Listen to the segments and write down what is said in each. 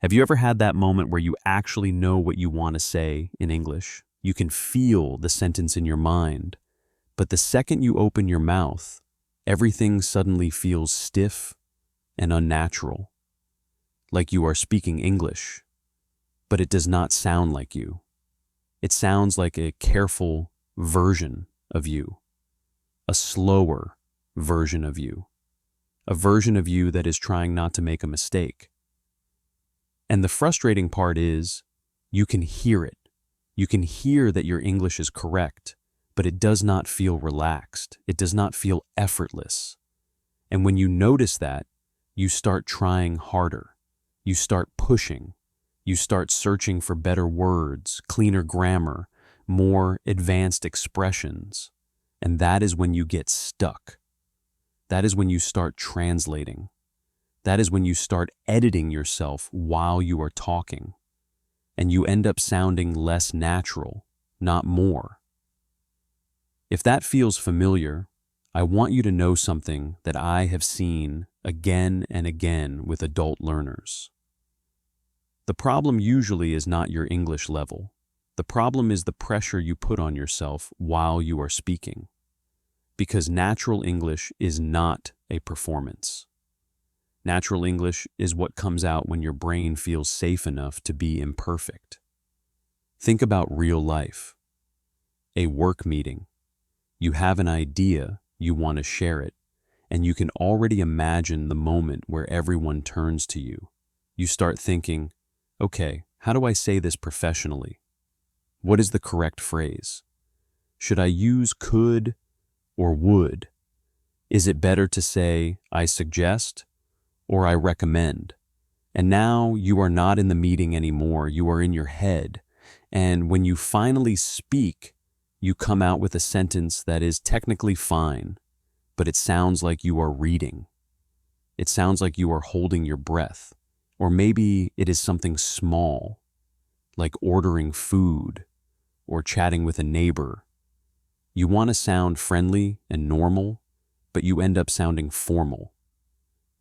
Have you ever had that moment where you actually know what you want to say in English? You can feel the sentence in your mind, but the second you open your mouth, everything suddenly feels stiff and unnatural, like you are speaking English, but it does not sound like you. It sounds like a careful version of you, a slower version of you, a version of you that is trying not to make a mistake. And the frustrating part is, you can hear it. You can hear that your English is correct, but it does not feel relaxed. It does not feel effortless. And when you notice that, you start trying harder. You start pushing. You start searching for better words, cleaner grammar, more advanced expressions. And that is when you get stuck. That is when you start translating. That is when you start editing yourself while you are talking, and you end up sounding less natural, not more. If that feels familiar, I want you to know something that I have seen again and again with adult learners. The problem usually is not your English level. The problem is the pressure you put on yourself while you are speaking, because natural English is not a performance. Natural English is what comes out when your brain feels safe enough to be imperfect. Think about real life. A work meeting. You have an idea, you want to share it, and you can already imagine the moment where everyone turns to you. You start thinking, okay, how do I say this professionally? What is the correct phrase? Should I use could or would? Is it better to say, I suggest, or I recommend? And now you are not in the meeting anymore, you are in your head. And when you finally speak, you come out with a sentence that is technically fine, but it sounds like you are reading. It sounds like you are holding your breath. Or maybe it is something small, like ordering food or chatting with a neighbor. You want to sound friendly and normal, but you end up sounding formal.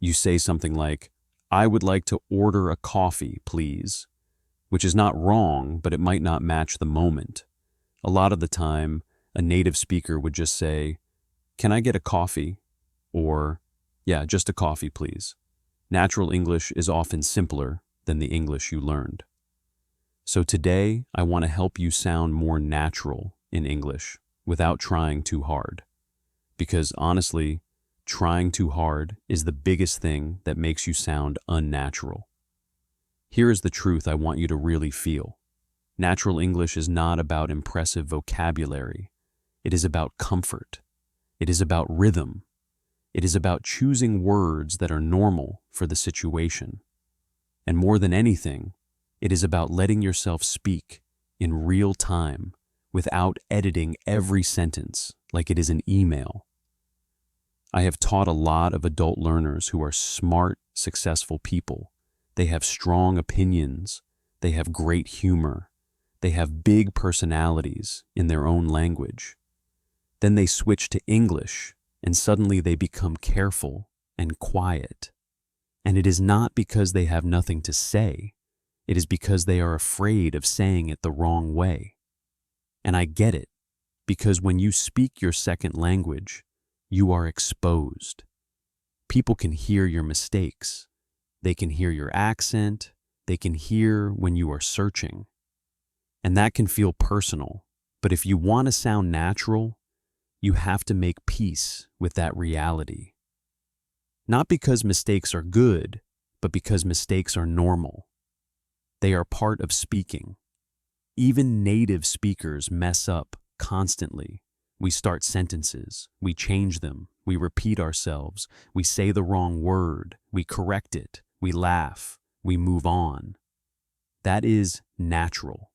You say something like, I would like to order a coffee, please, which is not wrong, but it might not match the moment. A lot of the time, a native speaker would just say, can I get a coffee? Or, yeah, just a coffee, please. Natural English is often simpler than the English you learned. So today, I want to help you sound more natural in English without trying too hard. Because honestly, trying too hard is the biggest thing that makes you sound unnatural. Here is the truth I want you to really feel. Natural English is not about impressive vocabulary. It is about comfort. It is about rhythm. It is about choosing words that are normal for the situation. And more than anything, it is about letting yourself speak in real time without editing every sentence like it is an email. I have taught a lot of adult learners who are smart, successful people. They have strong opinions. They have great humor. They have big personalities in their own language. Then they switch to English, and suddenly they become careful and quiet. And it is not because they have nothing to say. It is because they are afraid of saying it the wrong way. And I get it, because when you speak your second language, you are exposed. People can hear your mistakes. They can hear your accent. They can hear when you are searching. And that can feel personal. But if you want to sound natural, you have to make peace with that reality. Not because mistakes are good, but because mistakes are normal. They are part of speaking. Even native speakers mess up constantly. We start sentences, we change them, we repeat ourselves, we say the wrong word, we correct it, we laugh, we move on. That is natural.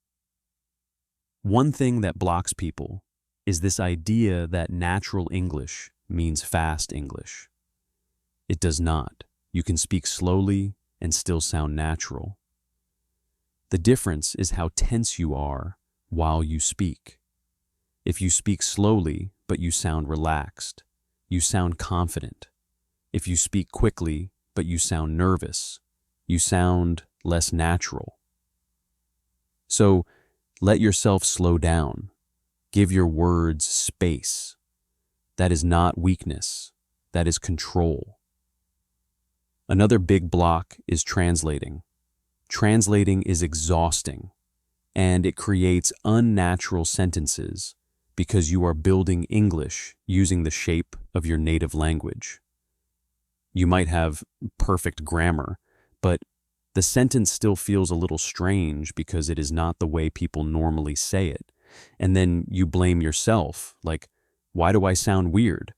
One thing that blocks people is this idea that natural English means fast English. It does not. You can speak slowly and still sound natural. The difference is how tense you are while you speak. If you speak slowly, but you sound relaxed, you sound confident. If you speak quickly, but you sound nervous, you sound less natural. So let yourself slow down. Give your words space. That is not weakness. That is control. Another big block is translating. Translating is exhausting, and it creates unnatural sentences because you are building English using the shape of your native language. You might have perfect grammar, but the sentence still feels a little strange because it is not the way people normally say it. And then you blame yourself, like, why do I sound weird?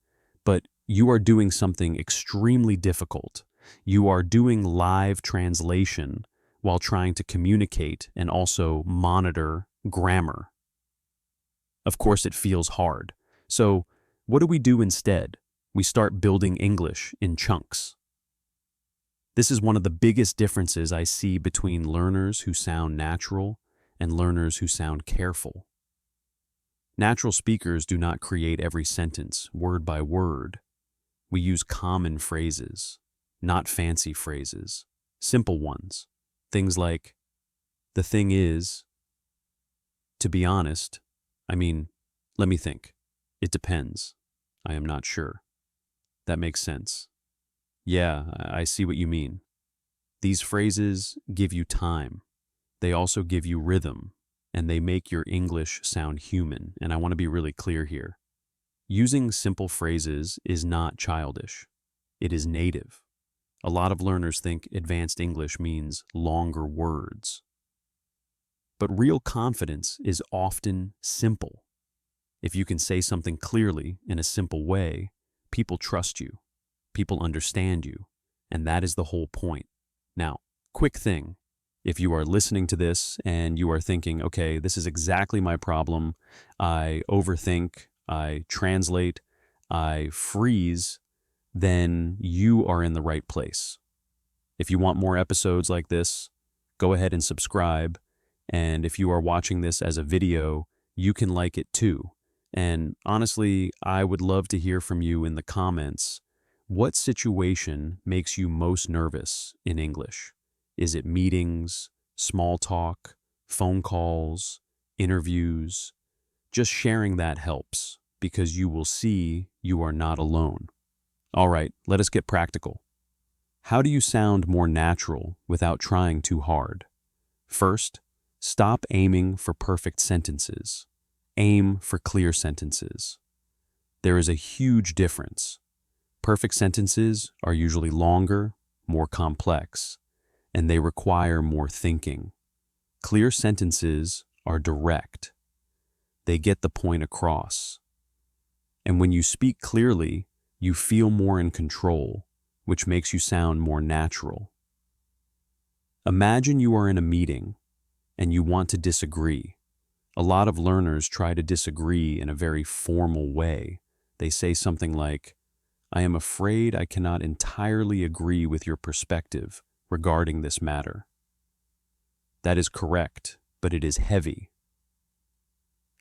But you are doing something extremely difficult. You are doing live translation while trying to communicate and also monitor grammar. Of course, it feels hard. So, what do we do instead? We start building English in chunks. This is one of the biggest differences I see between learners who sound natural and learners who sound careful. Natural speakers do not create every sentence word by word. We use common phrases, not fancy phrases, simple ones. Things like, the thing is, to be honest, let me think. It depends. I am not sure. That makes sense. Yeah, I see what you mean. These phrases give you time. They also give you rhythm, and they make your English sound human. And I want to be really clear here. Using simple phrases is not childish. It is native. A lot of learners think advanced English means longer words. But real confidence is often simple. If you can say something clearly in a simple way, people trust you, people understand you, and that is the whole point. Now, quick thing, if you are listening to this and you are thinking, okay, this is exactly my problem, I overthink, I translate, I freeze, then you are in the right place. If you want more episodes like this, go ahead and subscribe. And if you are watching this as a video, you can like it too. And honestly, I would love to hear from you in the comments. What situation makes you most nervous in English? Is it meetings, small talk, phone calls, interviews? Just sharing that helps because you will see you are not alone. All right, let us get practical. How do you sound more natural without trying too hard? First, stop aiming for perfect sentences. Aim for clear sentences. There is a huge difference. Perfect sentences are usually longer, more complex, and they require more thinking. Clear sentences are direct. They get the point across. And when you speak clearly, you feel more in control, which makes you sound more natural. Imagine you are in a meeting and you want to disagree. A lot of learners try to disagree in a very formal way. They say something like, I am afraid I cannot entirely agree with your perspective regarding this matter. That is correct, but it is heavy.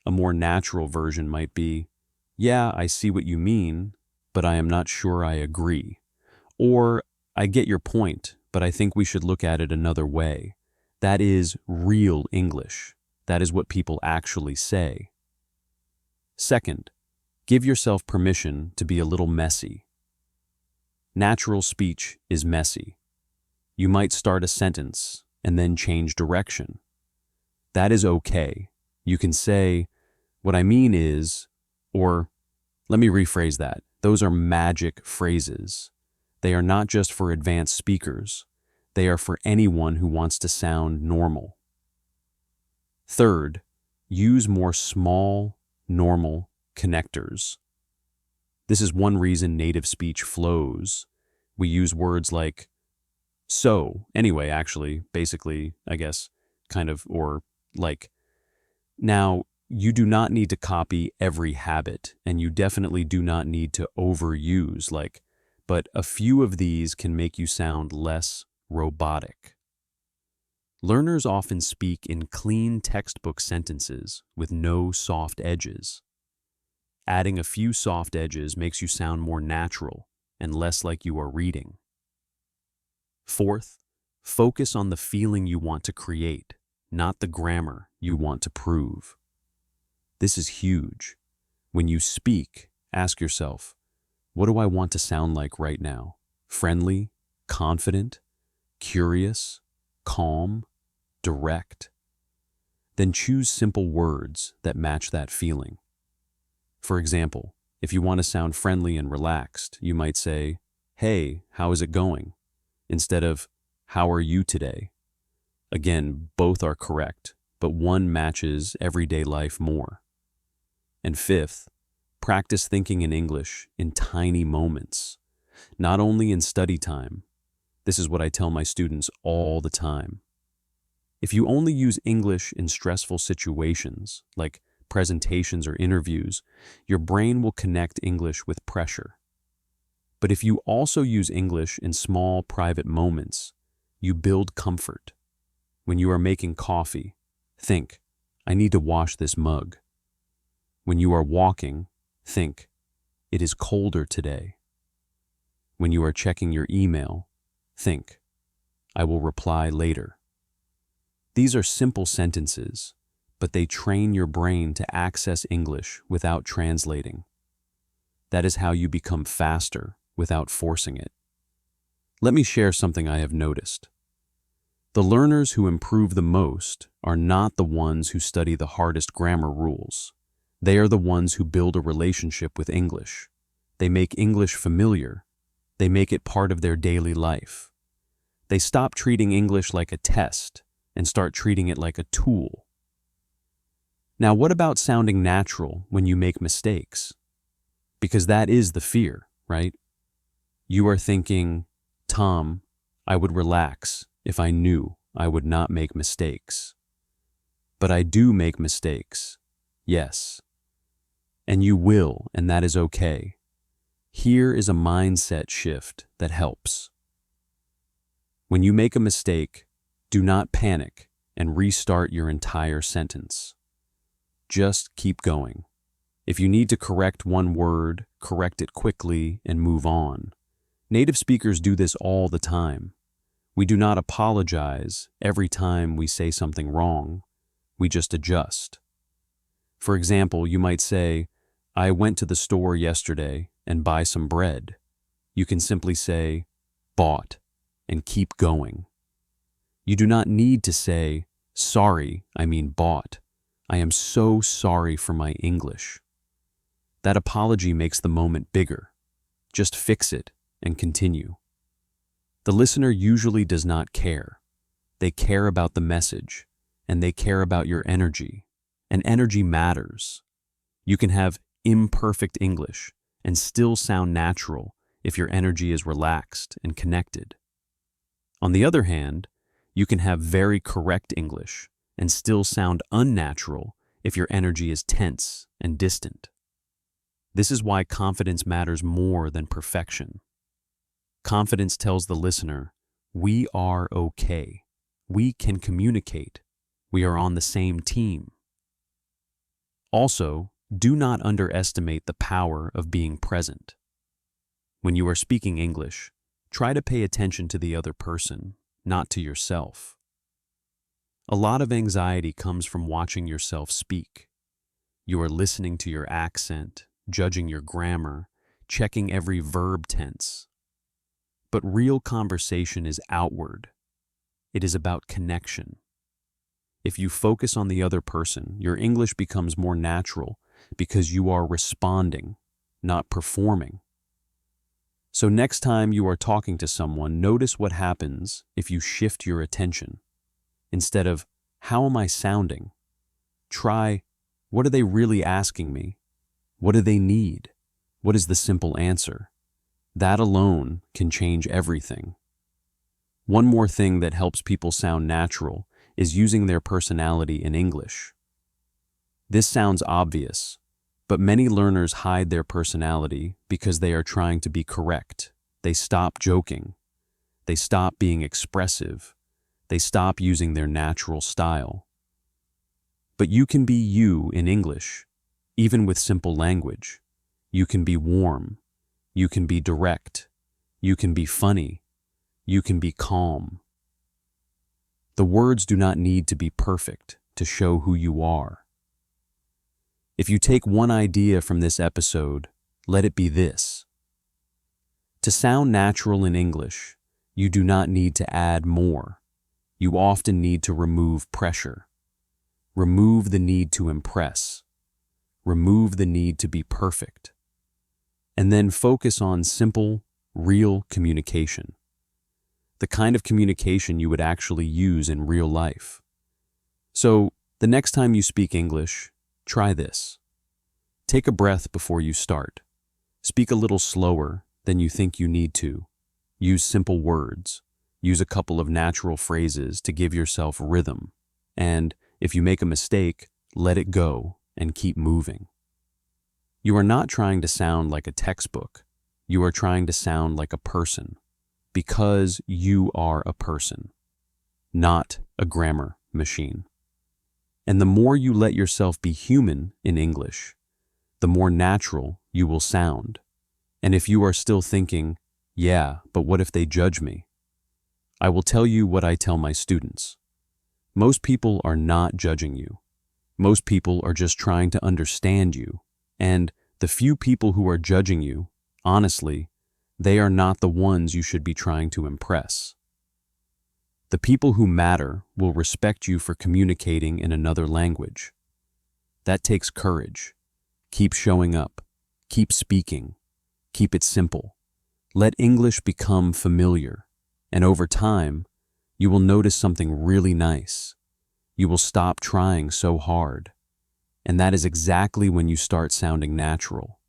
A more natural version might be, yeah, I see what you mean, but I am not sure I agree. Or, I get your point, but I think we should look at it another way. That is real English. That is what people actually say. Second, give yourself permission to be a little messy. Natural speech is messy. You might start a sentence and then change direction. That is okay. You can say, what I mean is, or let me rephrase that. Those are magic phrases. They are not just for advanced speakers. They are for anyone who wants to sound normal. Third, use more small, normal connectors. This is one reason native speech flows. We use words like so, anyway, actually, basically, I guess, kind of, or like. Now, you do not need to copy every habit, and you definitely do not need to overuse, like, but a few of these can make you sound less robotic. Learners often speak in clean textbook sentences with no soft edges. Adding a few soft edges makes you sound more natural and less like you are reading. Fourth, Focus on the feeling you want to create, not the grammar you want to prove. This is huge. When you speak, ask yourself, what do I want to sound like right now? Friendly, confident, curious, calm, direct? Then choose simple words that match that feeling. For example, if you want to sound friendly and relaxed, you might say, "Hey, how is it going?" instead of, "How are you today?" Again, both are correct, but one matches everyday life more. And fifth, practice thinking in English in tiny moments, not only in study time. This is what I tell my students all the time. If you only use English in stressful situations, like presentations or interviews, your brain will connect English with pressure. But if you also use English in small, private moments, you build comfort. When you are making coffee, think, "I need to wash this mug." When you are walking, think, "It is colder today." When you are checking your email, think, "I will reply later." These are simple sentences, but they train your brain to access English without translating. That is how you become faster without forcing it. Let me share something I have noticed. The learners who improve the most are not the ones who study the hardest grammar rules. They are the ones who build a relationship with English. They make English familiar. They make it part of their daily life. They stop treating English like a test and start treating it like a tool. Now, what about sounding natural when you make mistakes? Because that is the fear, right? You are thinking, "Tom, I would relax if I knew I would not make mistakes." But I do make mistakes, yes. And you will, and that is okay. Here is a mindset shift that helps. When you make a mistake, do not panic and restart your entire sentence. Just keep going. If you need to correct one word, correct it quickly and move on. Native speakers do this all the time. We do not apologize every time we say something wrong. We just adjust. For example, you might say, "I went to the store yesterday and buy some bread." You can simply say, "bought," and keep going. You do not need to say, "Sorry, I mean bought. I am so sorry for my English." That apology makes the moment bigger. Just fix it and continue. The listener usually does not care. They care about the message, and they care about your energy. And energy matters. You can have imperfect English and still sound natural if your energy is relaxed and connected. On the other hand, you can have very correct English and still sound unnatural if your energy is tense and distant. This is why confidence matters more than perfection. Confidence tells the listener, we are okay. We can communicate. We are on the same team. Also, do not underestimate the power of being present. When you are speaking English, try to pay attention to the other person, not to yourself. A lot of anxiety comes from watching yourself speak. You are listening to your accent, judging your grammar, checking every verb tense. But real conversation is outward. It is about connection. If you focus on the other person, your English becomes more natural because you are responding, not performing. So next time you are talking to someone, notice what happens if you shift your attention. Instead of, how am I sounding? Try, what are they really asking me? What do they need? What is the simple answer? That alone can change everything. One more thing that helps people sound natural is using their personality in English. This sounds obvious, but many learners hide their personality because they are trying to be correct. They stop joking. They stop being expressive. They stop using their natural style. But you can be you in English, even with simple language. You can be warm. You can be direct. You can be funny. You can be calm. The words do not need to be perfect to show who you are. If you take one idea from this episode, let it be this. To sound natural in English, you do not need to add more. You often need to remove pressure. Remove the need to impress. Remove the need to be perfect. And then focus on simple, real communication. The kind of communication you would actually use in real life. So, the next time you speak English, try this. Take a breath before you start. Speak a little slower than you think you need to. Use simple words. Use a couple of natural phrases to give yourself rhythm. And if you make a mistake, let it go and keep moving. You are not trying to sound like a textbook. You are trying to sound like a person. Because you are a person, not a grammar machine. And the more you let yourself be human in English, the more natural you will sound. And if you are still thinking, yeah, but what if they judge me? I will tell you what I tell my students. Most people are not judging you. Most people are just trying to understand you. And the few people who are judging you, honestly, they are not the ones you should be trying to impress. The people who matter will respect you for communicating in another language. That takes courage. Keep showing up. Keep speaking. Keep it simple. Let English become familiar, and over time, you will notice something really nice. You will stop trying so hard, and that is exactly when you start sounding natural.